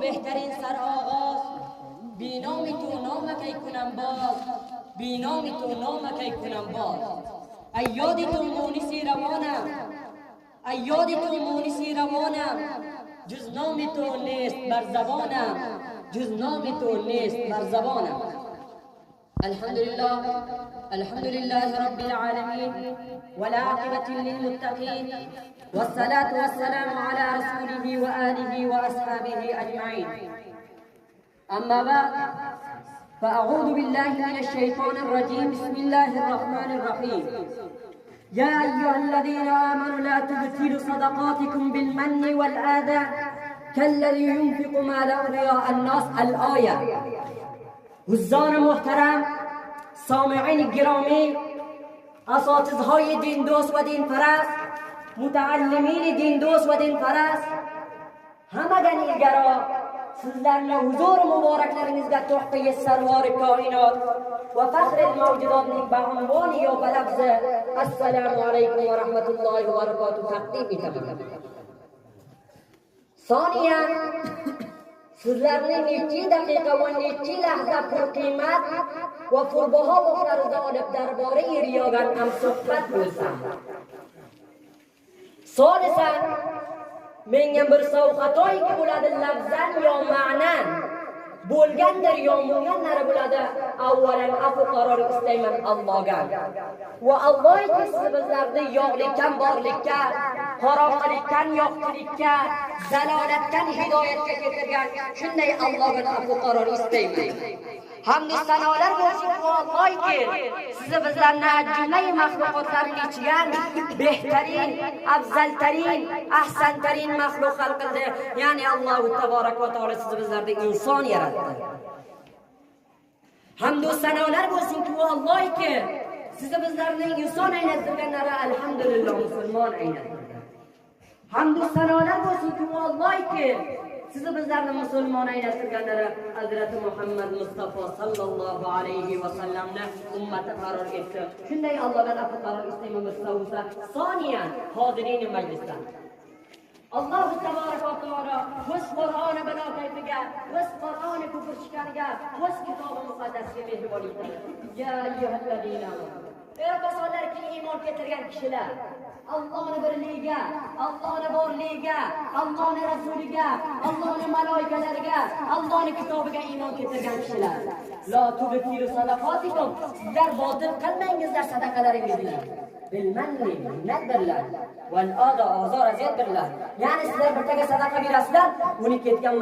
بهترین سر آغاز، بی نام تو نامکی کنم باز، بی نام تو نامکی کنم باز. ای یاد تو مونسی روانم، ای یاد تو مونسی روانم، جز نام تو نیست بر زبانم، جز نام تو نیست بر زبانم. الحمد لله رب العالمين، والعاقبة للمتقين، والصلاة والسلام على رسوله وآله وأصحابه أجمعين. أما بعد، فأعوذ بالله من الشيطان الرجيم. بسم الله الرحمن الرحيم. يا أيها الذين آمنوا لا تبطلوا صدقاتكم بالمن والآذى كالذي ينفق ماله رياء الناس. الآية. حضار محترم، سامعین گرامی، اساتذهای دین دوست و دین پرست، متعلمین دین دوست و دین پرست، همگان ایلگرا sizlarni huzur muboraklaringizga tuhfa sarvar koinot va faxr mavjudotning bag'anboni yo balafzi assalomu alaykum va rahmatullohi va barakatuh taqdim etaman. Soniyan sizlarning necha daqiqa va necha lahza purqiymat va purbaho vaqtlarida olib darbora eriyogan ham suhbat bo'lsa. Sonisan menga bir savqatoyki bo'ladi, lafzan yo ma'nan bo'lgandir yo bo'lganlari bo'ladi. Avvalan afu qaror istayman Allohga. Va Allohki siz bizlarni yo'qlikdan borlikka, qaroqlikdan yo'qchilikka, zalolatdan hidoyatga keltirgan shunday Allohdan afu qaror istayman. Hamd sanolar bo'lsin bu Allohki siz bizlarni jumlai mahluqotlarning ichidan behtarin, afzaltarin, ahsantarin mahluq xalq qildi. Ya'ni Alloh taborak va taolo siz bizlarni inson yaratdi. Hamd sanolar bo'lsin bu Allohki siz bizlarning inson aylantirganlari alhamdulillah musulmon aylantirgan. Hamd sanolar bo'lsin bu Allohki siz bizlarni musulmon aylantirganlari Hazrati Muhammad Mustafa sallallohu alayhi va sallamni ummati qaror etdi. Shunday Allohdan afv qaror istayman bo'lsa. Soniyan hodirin majlisdan Alloh taborak va taolo o'z Qur'oni balog'atiga, o'z Qur'oni ko'pirishganiga, o'z kitobi muqaddasga mehribonlik qildi. Ya ayyuhallazina amanu. Ey kasonlarki iymon keltirgan kishilar, Allohning birligiga, Allohning borligiga, Allohning rasuliga, Allohning malayikalariga, Allohning kitobiga iymon keltirgan kishilar. La tubtilu sadaqatikum. Sizlar botil qilmangizlar sadaqalaringizni. Bilmanli, minnat birlar. Val ada azor aziyat birlar. Ya'ni sizlar birtaga sadaqa berasizlar, uni ketgan